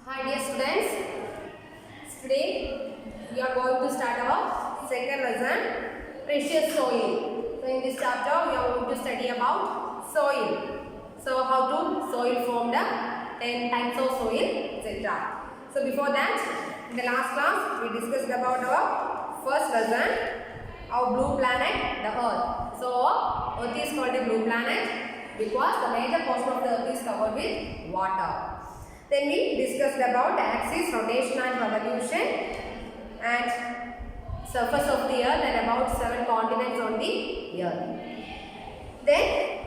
Hi dear students, today we are going to start our second lesson, precious soil. So in this chapter we are going to study about soil. So how to soil formed, 10 types of soil, etc. So before that, in the last class we discussed about our first lesson, our blue planet, the Earth. So Earth is called a blue planet because the major portion of the Earth is covered with water. Then we discussed about axis, rotation and revolution and surface of the earth and about 7 continents on the earth. Then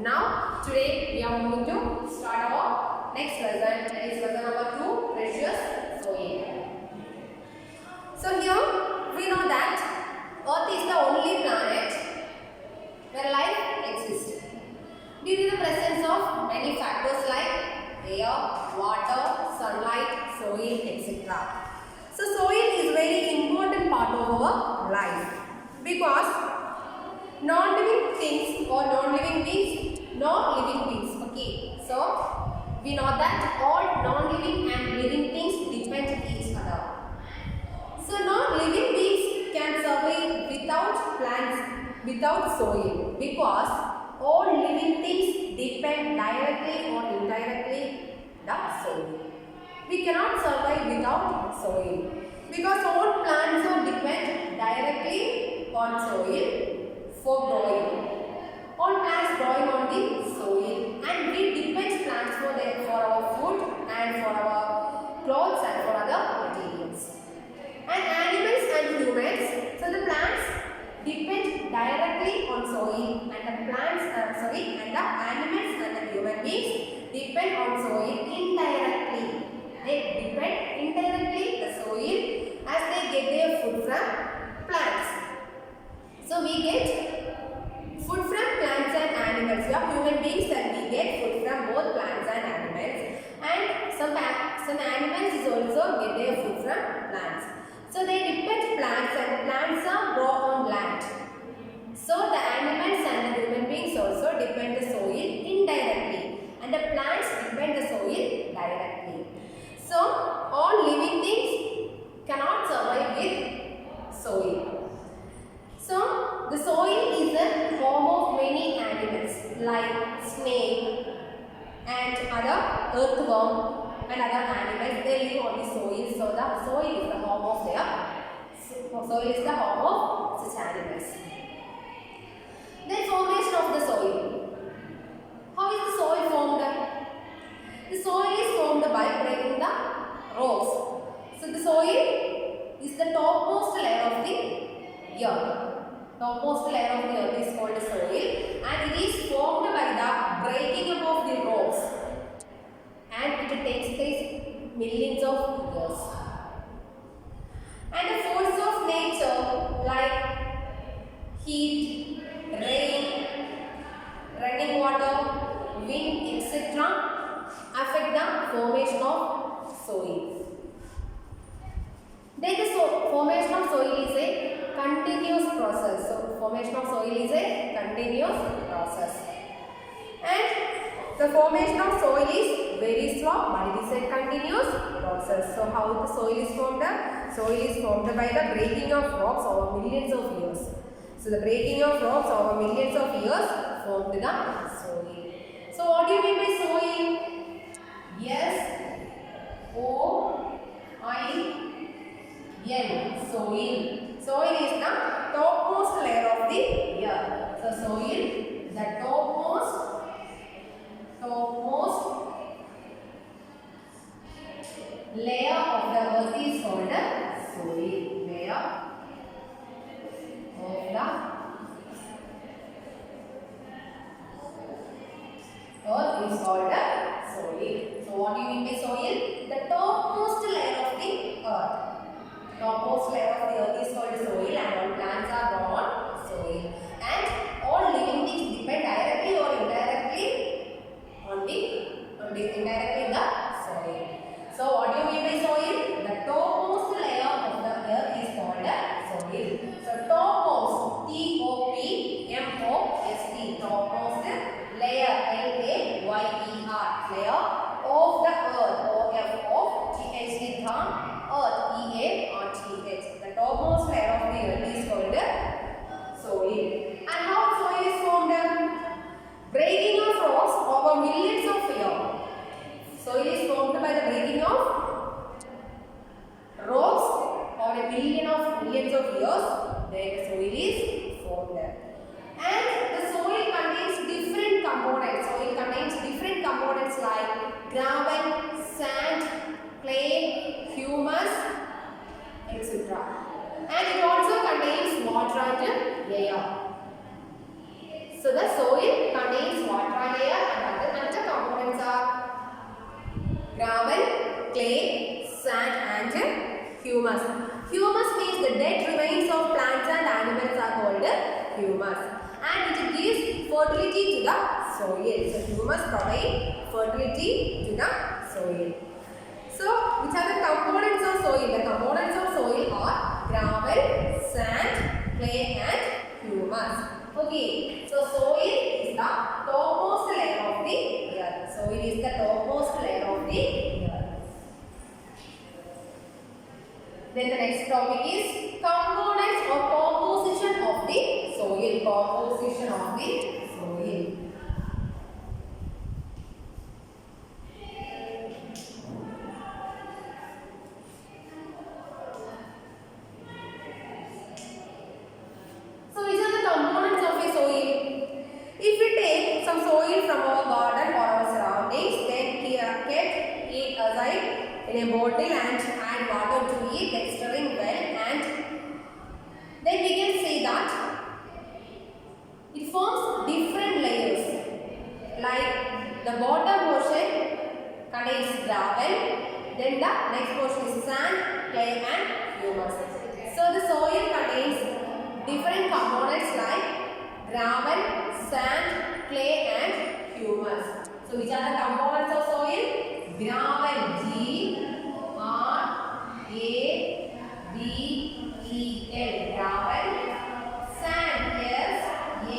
now today we are going to start our next lesson, that is lesson number 2, precious soil. So here we know that Earth is the only planet where life exists due to the presence of many factors like air, water, sunlight, soil, etc. So soil is very important part of our life because non-living things or non-living beings, living beings. Okay, so we know that all non-living and living things depend each other. So non-living beings can survive without plants, without soil because all living things depend directly or indirectly the soil. We cannot survive without soil because all plants are depend directly on soil for growing. All plants growing on the soil and we depend plants for our food and for our clothes and for other materials. And animals and humans, so the plants depend directly on soil and the and the animals and the human beings depend on soil indirectly. They depend indirectly the soil as they get their food from plants. So we get food from plants and animals. We are human beings and we get food from both plants and animals. And some animals is also get their food from plants. So they depend plants and plants are grow on land. So the animals and the human beings also depend the soil indirectly and the plants depend the soil directly. So all living things cannot survive with soil. So the soil is the home of many animals like snake and other earthworm and other animals. They live on the soil. So the soil is the home of such animals. Then formation of the soil. How is the soil formed? The soil is formed by breaking the rocks. So the soil is the topmost layer of the earth. Topmost layer of the earth is called soil and it is formed by the breaking up of the rocks and it takes place millions of years. And the forces of nature like heat, rain, running water, wind, etc. affect the formation of soil. Then the formation of soil is a continuous process. So formation of soil is a continuous process. And the formation of soil is very slow but it is a continuous process. So how the soil is formed? Soil is formed by the breaking of rocks over millions of years. So the breaking of rocks over millions of years formed the soil. So what do you mean by soil? Yes. O-I-L. Soil. Soil is the topmost layer of the earth. So soil, the topmost layer of the earth is called soil. Layer of the earth is called soil. So what do you mean by soil? The topmost layer of the earth. Topmost layer of the earth is called soil and all plants are grown on soil. And all living things depend directly or indirectly on the soil. So what do you mean by soil? The topmost layer of the earth is called soil. So topmost, T-O-P-M-O-S-T, topmost layer, L-A-Y-E-R, layer of the earth, O-F of breaking of rocks or a millions of years, then the soil is formed. And the soil contains different components. Soil contains different components like gravel, sand, clay, humus, etc. And it also contains water and air. So the soil contains water and air, and other components are gravel, clay, sand and humus. Humus means the dead remains of plants and animals are called humus, and it gives fertility to the soil. So humus provides fertility to the soil. So which are the components of soil? The components of soil are gravel, sand, clay and humus. Okay, so soil is the topmost layer of the earth. Soil is the topmost layer of the earth. Then the next topic is components or composition of the soil. Composition of the soil. So which are the components of a soil? If we take some soil from our garden or our surroundings, then get it aside in a bottle and add water to it, stirring well, and then we can say that it forms different layers. Like the bottom portion contains gravel, then the next portion is sand, clay and humus. So the soil contains different components like gravel, sand, clay and humus. So which are the components of soil? Gravel, G-R-A-V-E-L, gravel. Sand, S-A-N-D,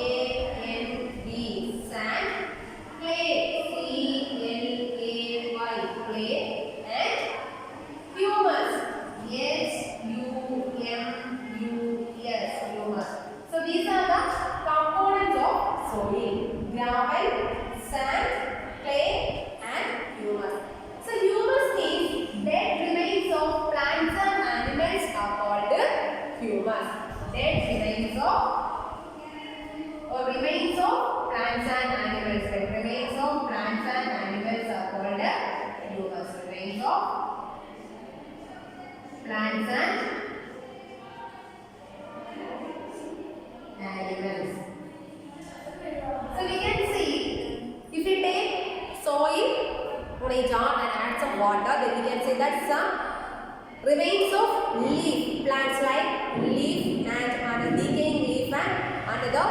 sand. Clay, C-L-A-Y, clay. And humus, S-U-M-U-S, humus. So these are the components of soil: gravel, sand, clay and humus. So humus means dead remains of plants and animals are called humus. Dead remains of plants and animals. Dead remains of plants and animals are called humus. Remains of plants and animals. So we can see, if we take soil on a jar and add some water, then we can say that some remains of leaf, plants like leaf and decaying leaf and another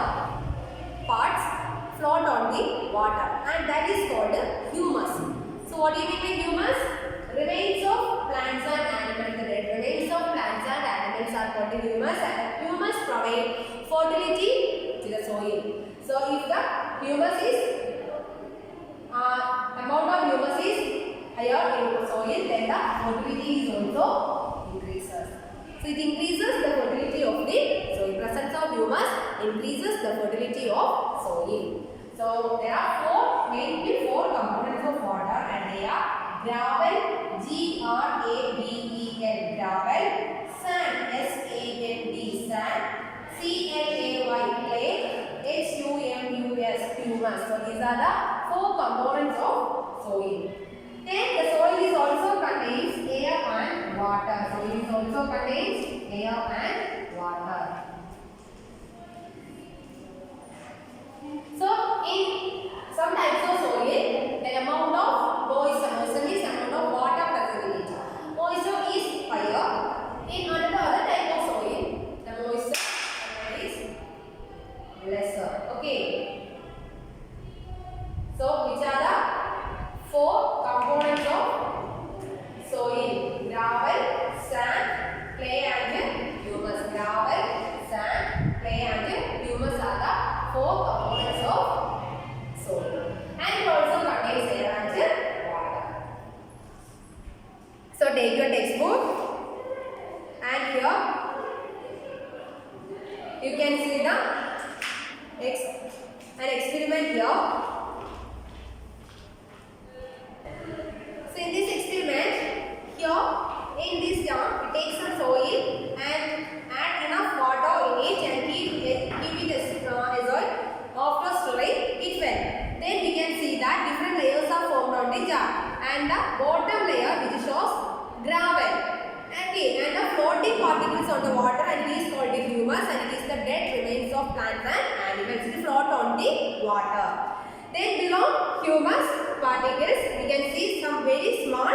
parts float on the water, and that is called humus. So what do you mean by humus? Remains of plants and animals. The remains of plants and animals are called humus, and humus provide fertility to the soil. So if the humus is amount of humus is higher in the soil, then the fertility is also increases. So it increases the fertility of the soil. Presence of humus increases the fertility of soil. So there are mainly four components of water, and they are gravel, G-R-A-V-E-L, gravel, sand, S-A-N-D, sand, C-L-A-Y, clay, H-U-M-U-S, humus. So these are the four components of soil. Then the soil is also contains air and water. Soil is also contains air and water. So in some types of soil, the amount of moisture means amount of water present in it. Moisture is higher. In another type of soil, the moisture is lesser. Okay. So which are the four components of soil? Gravel, sand, clay and humus. Gravel, sand, clay and humus are the four components of soil. And it also contains air and water. So take your textbook, and here you can see the an experiment here. So in this experiment, on the water and it is called the humus, and it is the dead remains of plants and animals. It float on the water. Then below humus particles, we can see some very small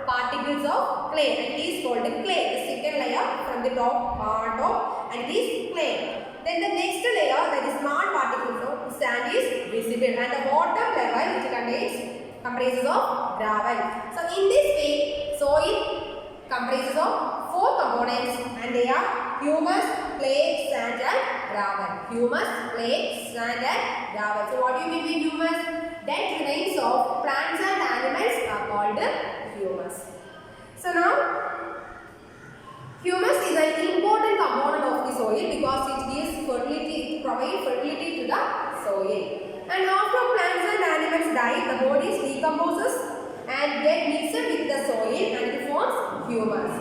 particles of clay, and it is called clay. The second layer from the top, and it is clay. Then the next layer, that is small particles of sand, is visible, and the bottom level which comprises of gravel. So in this way, soil comprises of four components, and they are humus, clay, sand and gravel. Humus, clay, sand and gravel. So what do you mean by humus? Dead remains of plants and animals are called humus. So now, humus is an important component of the soil because it gives fertility, it provides fertility to the soil. And after plants and animals die, the body decomposes and get mixed with the soil and it forms humus.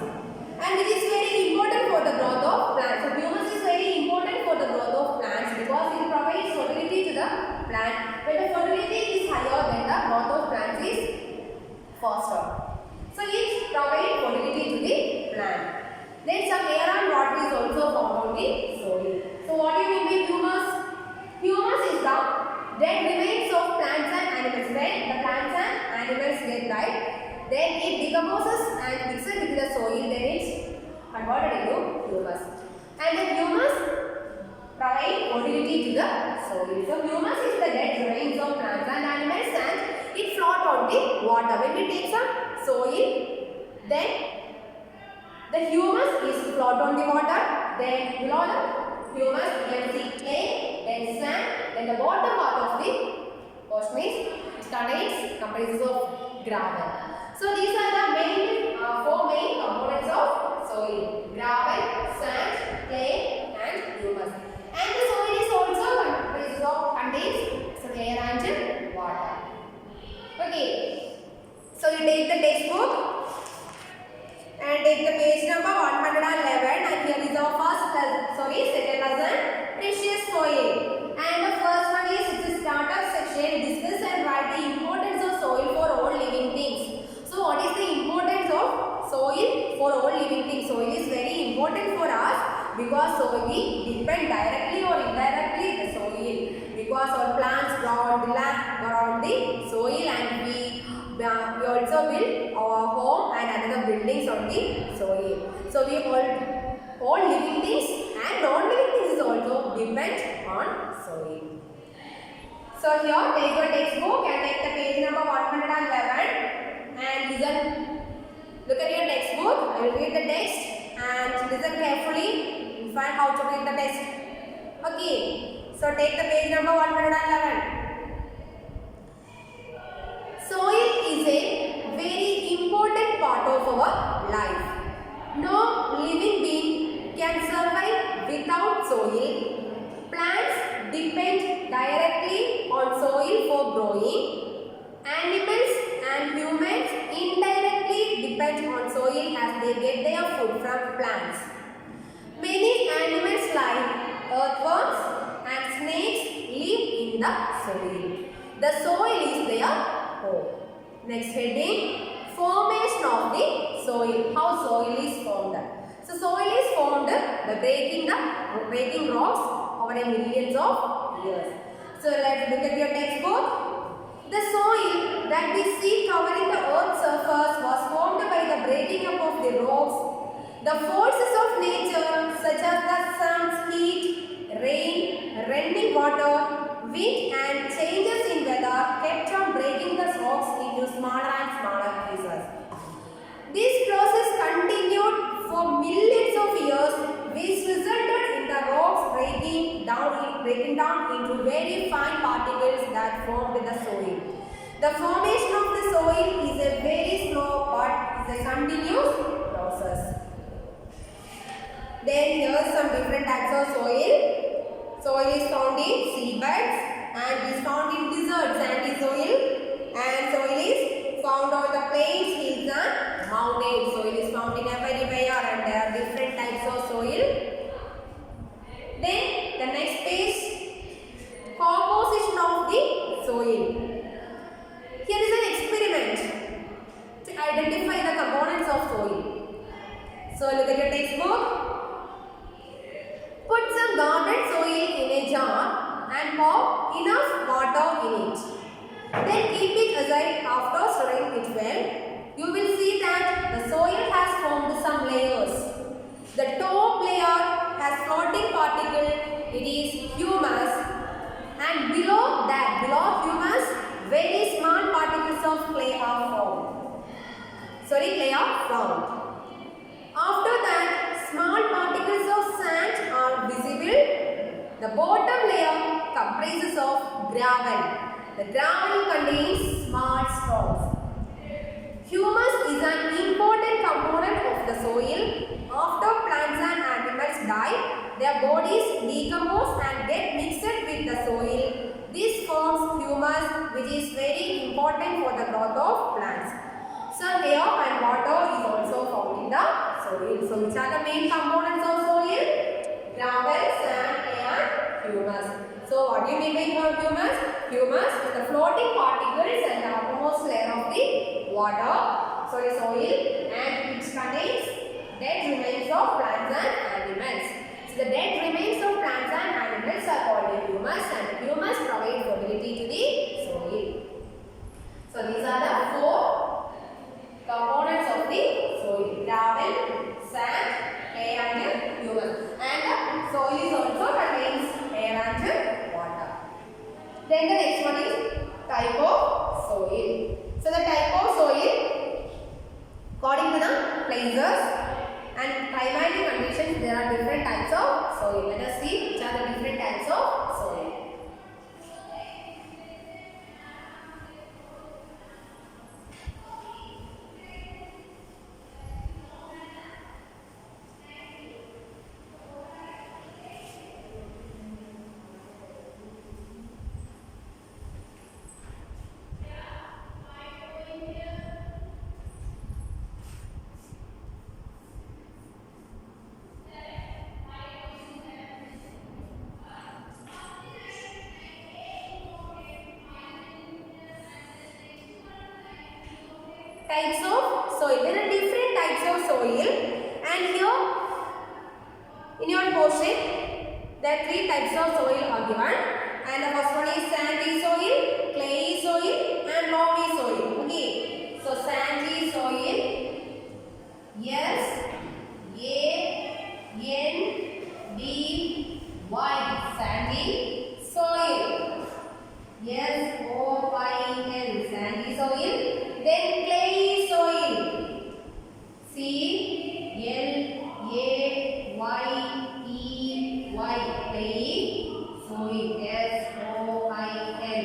And it is very important for the growth of plants. So humus is very important for the growth of plants because it provides fertility to the plant. When the fertility is higher, then the growth of plants is faster. So it provides fertility to the plant. Then some air and water is also found on the soil. So what do you mean by humus? Humus is the dead remains of plants and animals. When the plants and animals get died, then it decomposes and mixes with the soil, then it's converted into humus. And the humus provides fertility to the soil. So humus is the dead remains of plants and animals, and it floats on the water. When we take some soil, then the humus is float on the water. Then below the humus, you can see clay, then sand, then the bottom part of the ocean is comprises of gravel. So these are the four main components of soil: gravel, sand, clay, and humus. And the soil is also contains some air and water. Okay. So you take the textbook and take the page number 111, and here is our second lesson, precious soil. And the first one is, it's a startup section, discuss and write the importance of soil for all living things. So what is the importance of soil for all living things? Soil is very important for us because we depend directly or indirectly the soil, because our plants grow on the soil, and we also build our home and other buildings on the soil. So we all living things and non-living things is also depend on soil. So here take your textbook and take the page number 111 and listen. Look at your textbook. I will read the text and listen carefully and find how to read the text. Okay. So take the page number 111. Soil is a very important part of our life. No living being can survive without soil. Plants depend directly on soil for growing. Animals and humans indirectly depend on soil as they get their food from plants. Many animals like earthworms and snakes live in the soil. The soil is their home. Next heading, formation of the soil. How soil is formed? So soil is formed by breaking rocks over millions of years. So let's look at your textbook. The soil that we see covering the earth's surface was formed by the breaking up of the rocks. The forces of nature such as the sun's heat, rain, running water, wind and changes in weather kept on breaking the rocks into smaller and smaller pieces. This process continued for millions of years, which resulted in the rocks breaking down into very fine particles that formed the soil. The formation of the soil is a very slow but is a continuous process. Then here are some different types of soil. Soil is found in seabeds and is found in desert sandy soil, and soil is found on the plains, hills and mountains. Soil is found in everywhere and there are different types of soil. Then the next page, composition of the soil. Here is an experiment to identify the components of soil. So look at your textbook. pour enough water in it. Then keep it aside after stirring it well. You will see that the soil has formed some layers. The top layer has floating particle, it is humus, and below that, below humus, very small particles of clay are formed. Clay are formed. After that, small particles of sand are visible. The bottom layer comprises of gravel. The gravel contains small stones. Humus is an important component of the soil. After plants and animals die, their bodies decompose and get mixed with the soil. This forms humus, which is very important for the growth of plants. So air and water is also found in the soil. So which are the main components of soil? Gravel, sand, and humus. So what do you mean by humus? Humus is the floating particles and the uppermost layer of the water, soil, and which contains dead remains of plants and animals. So the dead remains of plants and animals are called humus, and humus provides fertility to the soil. So these are the four components of the soil: gravel, sand, air and humus. And soil is also contains air and water. Then the next one is type of soil. So the type of soil, according to the places and climatic conditions, there are different types of soil. Let us see which are the different types of soil. Types of soil. There are different types of soil, and here in your portion there are three types of soil are given, and the first one is sandy soil, clayey soil and loamy soil. Okay, so sandy soil, yes, A-N-D-Y, sandy soil, yes, O-I-L, sandy soil. Then clayey soil, C-L-A-Y-E-Y, clayey soil, S-O-I-L.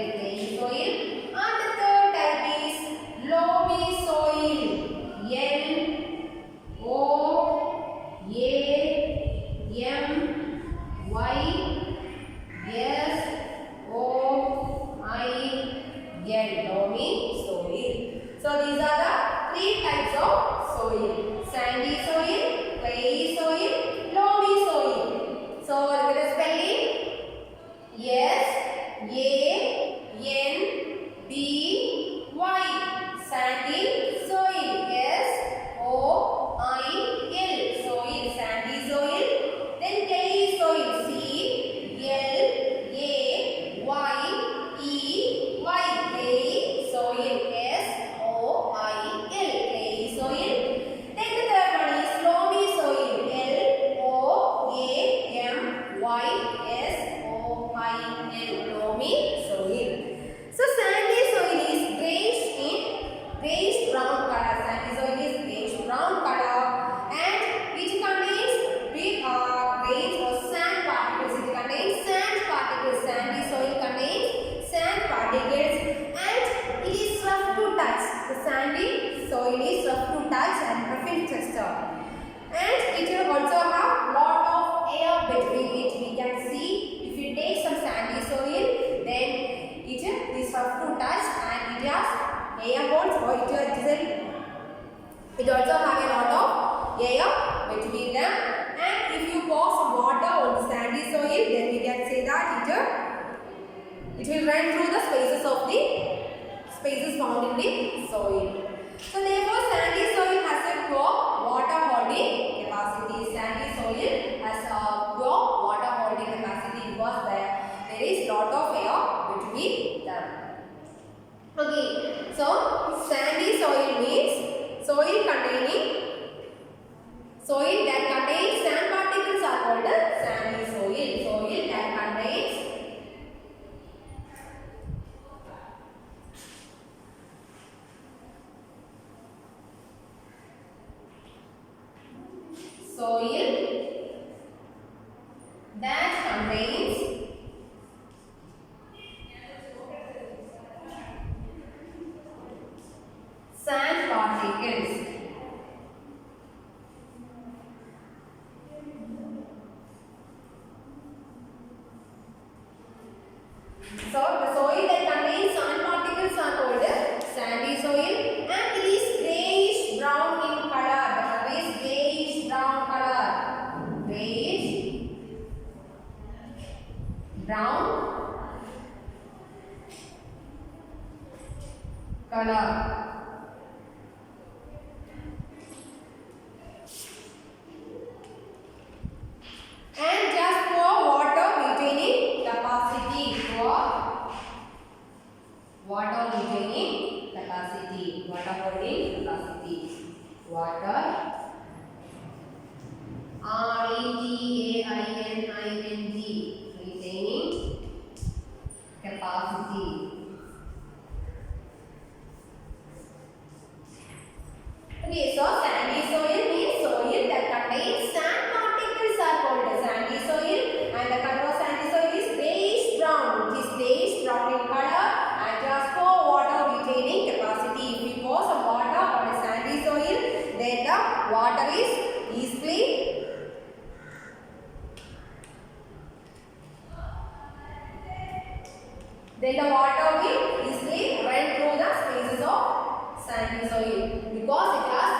Soil that contains sand particles are called sandy soil. Soil that contains sand particles. So the soil that contains sand particles are called sandy soil, and it is greyish brown in color. The color is greyish brown color. Greyish brown color. And just for water retaining capacity. For water retaining capacity. Water holding capacity. Water. R-E-T-A-I-N-I-N-G. Retaining capacity. Okay, so sandy soil means soil that contains sand particles are called sandy soil, and the color of sandy soil is greyish brown. It is greyish brown in color and just for water retaining capacity. If we pour some water on a sandy soil, then the water is easily will easily run through the spaces of sandy soil because it has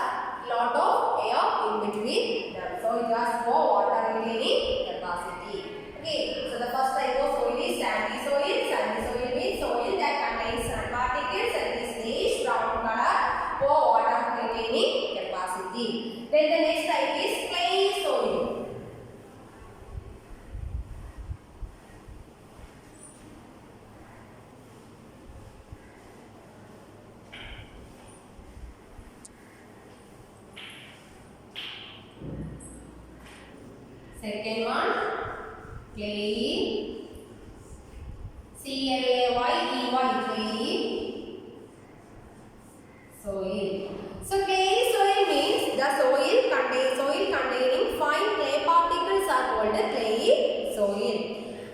lot of air in between them. So it has more water retaining capacity. Okay, so the first type of soil is sandy soil. Sandy soil means soil that contains sand particles and is greyish brown color for water retaining capacity. Then the next type is clay soil. Second one, clay, C-L-A-Y-E-Y, clay soil. So clay soil means the soil containing fine clay particles are called clay soil.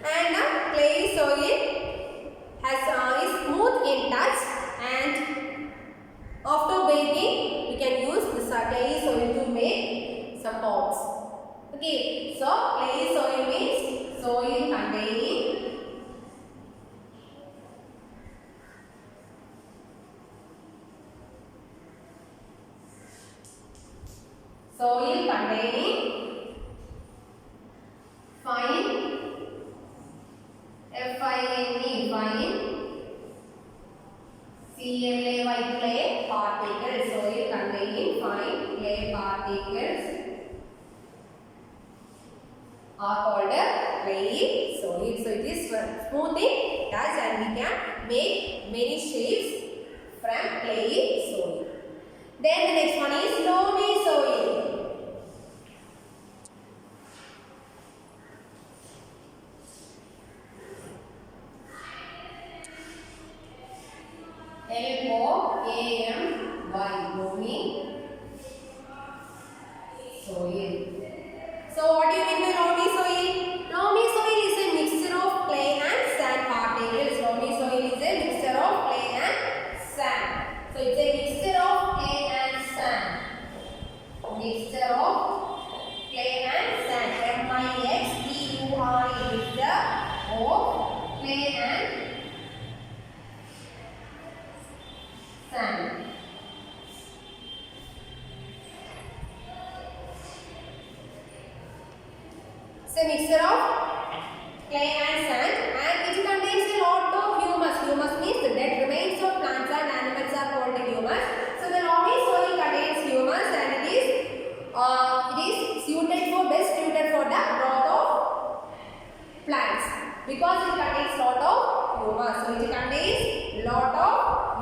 And the clay soil is smooth in touch, and after baking we can use this clay soil to make some pots. Okay, so clay soil means soil containing fine F-I-N-E fine C-L-A-Y clay particles. Soil containing fine clay particles are called clay soil. So it is smooth in touch and we can make many shapes from clay soil. Then the next one is loamy soil. L-O-A-M-Y, loamy soil. So what do you mean by loamy soil? Loamy soil is a mixture of clay and sand particles. Loamy soil is a mixture of clay and sand. So it's a mixture of clay and sand. Mixture of clay and sand. M-I-X-T-U-R-E, mixture of clay and sand. It's a mixture of clay and sand, and it contains a lot of humus. Humus means the dead remains of plants and animals are called humus. So the loamy soil contains humus, and it is best suited for the growth of plants because it contains lot of humus. So it contains lot of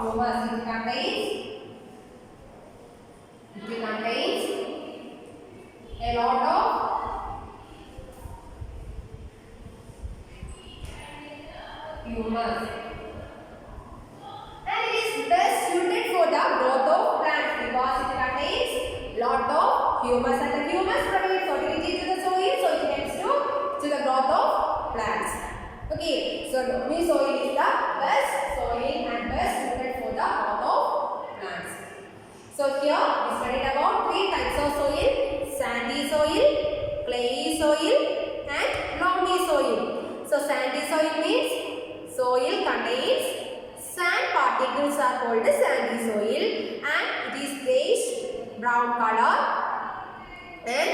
humus. It contains humus, and the humus provides fertility to the soil, so it helps to the growth of plants. Okay, so loamy soil is the best soil and best suited for the growth of plants. So here we studied about 3 types of soil: sandy soil, clayey soil, and loamy soil. So sandy soil means soil contains sand particles are called sandy soil, and it is grayish brown color, and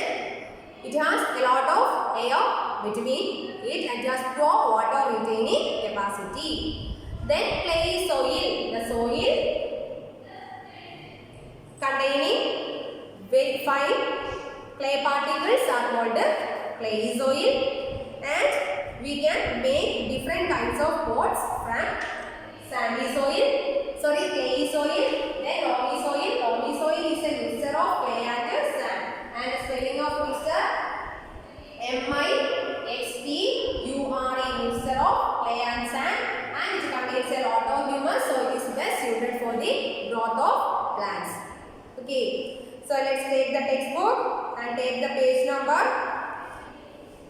it has a lot of air between it and it has poor water retaining capacity. Then clayey soil, the soil containing very fine clay particles are called clayey soil, and we can make different kinds of pots from sandy soil, clayey soil. Then loamy soil. Loamy soil is a mixture of clay and sand, and the spelling of mixture MIXTURE, mixture of clay and sand, and it contains a lot of humus, so it is best suited for the growth of plants. Okay, so let's take the textbook and take the page number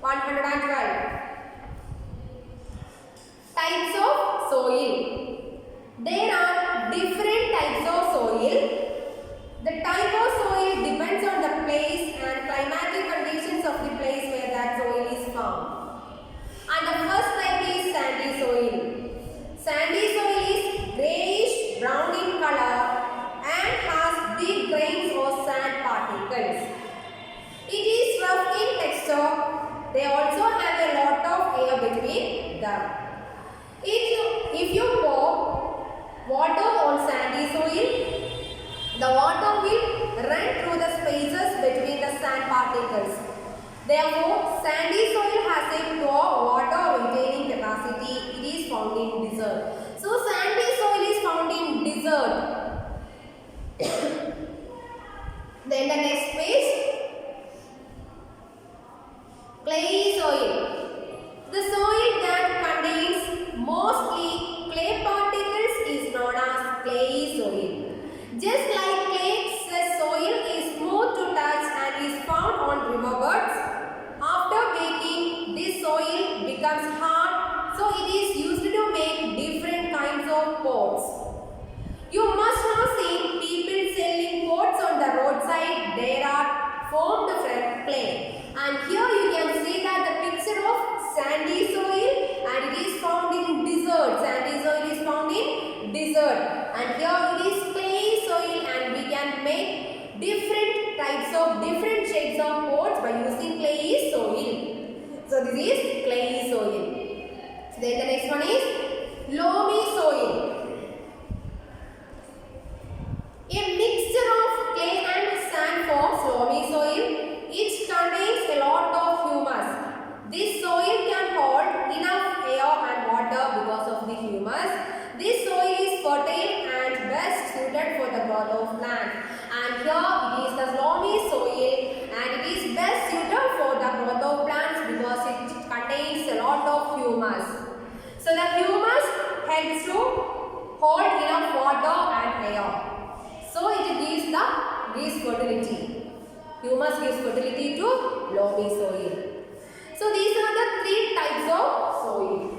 112. Types of soil. There are different types of soil. The type of soil depends on the place and climatic conditions of the place where that soil is found. And the first type is sandy soil. Sandy soil is grayish brown in color and has big grains or sand particles. It is rough in texture. They also have a lot of air between them. If you pour water on sandy soil, the water will run through the spaces between the sand particles. Therefore, sandy soil has a poor water retaining capacity. It is found in desert. So, sandy soil is found in desert. Then the next page, clayey soil. The soil that contains mostly clay particles is known as clayey soil. Just like clay, the soil is smooth to touch and is found on riverbeds. After baking, this soil becomes hard, so it is used to make different kinds of pots. You must have seen people selling pots on the roadside. They are formed from clay. And here you can see that the picture of sandy soil, and it is found in desert. Sandy soil is found in desert. And here it is clay soil, and we can make different types of different shapes of pots by using clayey soil. So this is clayey soil. Then the next one is loamy soil. A mixture of clay and sand forms loamy soil. It contains a lot of humus. This soil can hold enough air and water because of the humus. This soil is fertile and best suited for the growth of plants. And here it is the loamy soil, and it is best suited for the growth of plants because it contains a lot of humus. So the humus helps to hold enough water and air. So it gives fertility. Humus gives fertility to loamy soil. So these are the 3 types of soil.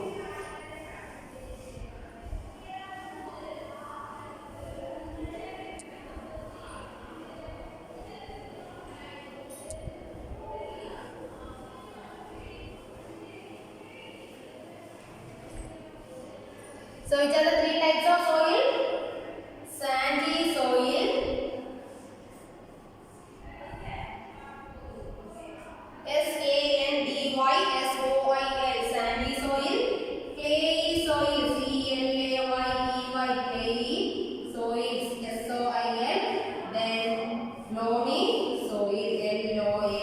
So which are the 3 types of soil? Sandy soil, SANDY SOIL, sandy soil, clayey soil, CLAYEY, clayey soil, SOIL, then loamy soil, LOAMY,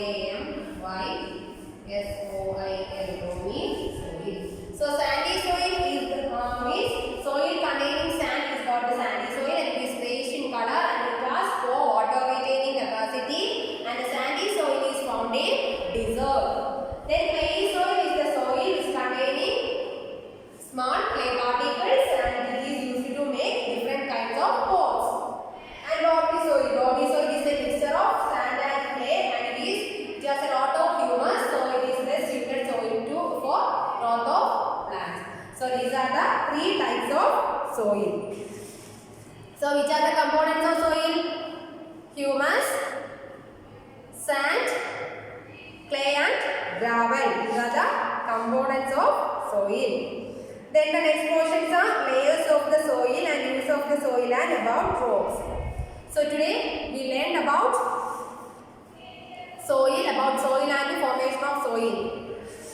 SOIL, loamy soil. So sandy soil is means soil containing sand is called the sandy soil, and it is grayish in color and it has poor water retaining capacity, and the sandy soil is found in desert. Then clayey soil is the soil which containing small clay particles, and it is used to make different kinds of pots. And loamy soil is a mixture of humus, sand, clay and gravel. These are the components of soil. Then the next portions are layers of the soil and use of the soil and about rocks. So today we learned about soil and the formation of soil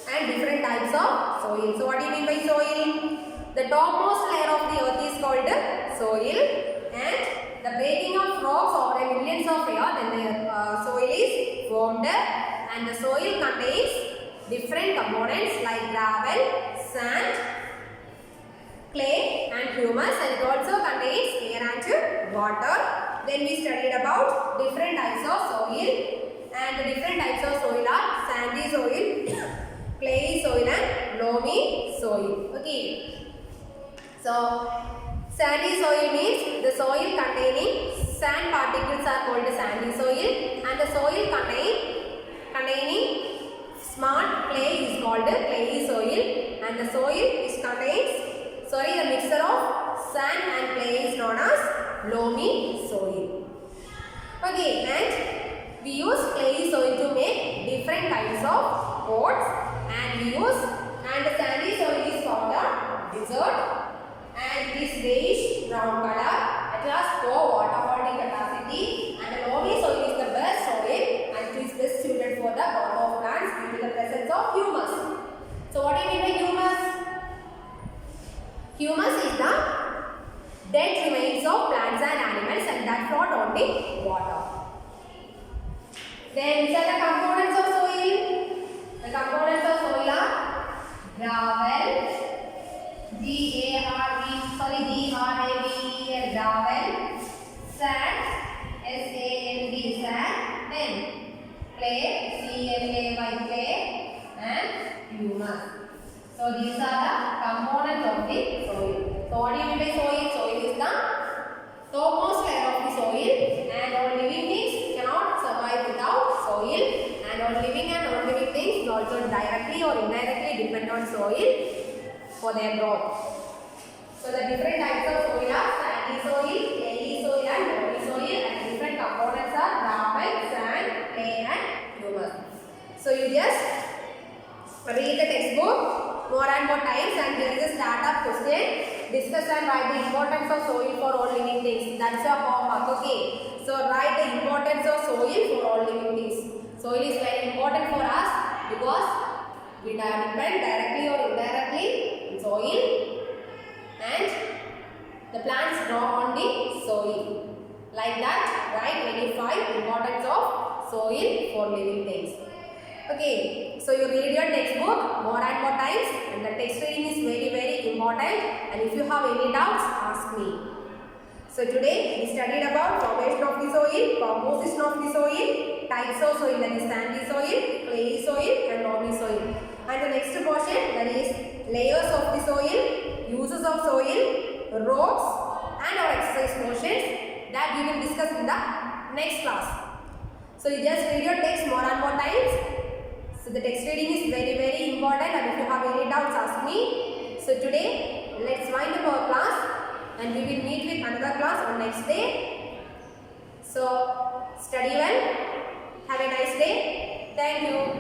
and different types of soil. So what do you mean by soil? The topmost layer of the earth is called soil, and the breaking of rocks over millions of years, then the soil is formed, and the soil contains different components like gravel, sand, clay and humus, and it also contains air and water. Then we studied about different types of soil, and the different types of soil are sandy soil, clayey soil and loamy soil. Okay. So sandy soil means the soil containing sand particles are called sandy soil, and the soil containing smart clay is called clayey soil, and the soil which contains the mixture of sand and clay is known as loamy soil. Okay, and we use clayey soil to make different kinds of pots, and the sandy soil is found on desert, and it is grayish brown color. It has poor water holding capacity, and the loamy soil is the best soil, and it is best suited for the growth of plants due to the presence of humus. So what do you mean by humus? Humus is the dead remains of plants and animals, and that float on the water. Then these are the components of soil. The components of soil are gravel, G-R-A-V-E-L, gravel, sand, S-A-N-D, sand, then clay, C-L-A-Y, clay, and humus. So these are the components of the soil. So what do you mean by soil? Soil is the topmost layer of the soil, and all living things cannot survive without soil, and all living and non-living things also directly or indirectly depend on soil for their growth. So the different types of soil are sandy soil, clayey soil and loamy soil, and different components are gravel, sand, clay and humus. So you just read the textbook more and more times, and here is a startup question. Discuss and write the importance of soil for all living things. That's your homework. Okay. So write the importance of soil for all living things. Soil is very important for us because we depend directly or indirectly on soil, and the plants grow on the soil. Like that, write 25 importance of soil for living things. Okay, so you read your textbook more and more times, and the text reading is very, very important, and if you have any doubts, ask me. So today we studied about formation of the soil, composition of the soil, types of soil, that is sandy soil, clayey soil and loamy soil. And the next portion, that is layers of the soil, uses of soil, rocks and our exercise portions, that we will discuss in the next class. So you just read your text more and more times. So the text reading is very, very important, and if you have any doubts, ask me. So today, let's wind up our class, and we will meet with another class on next day. So study well. Have a nice day. Thank you.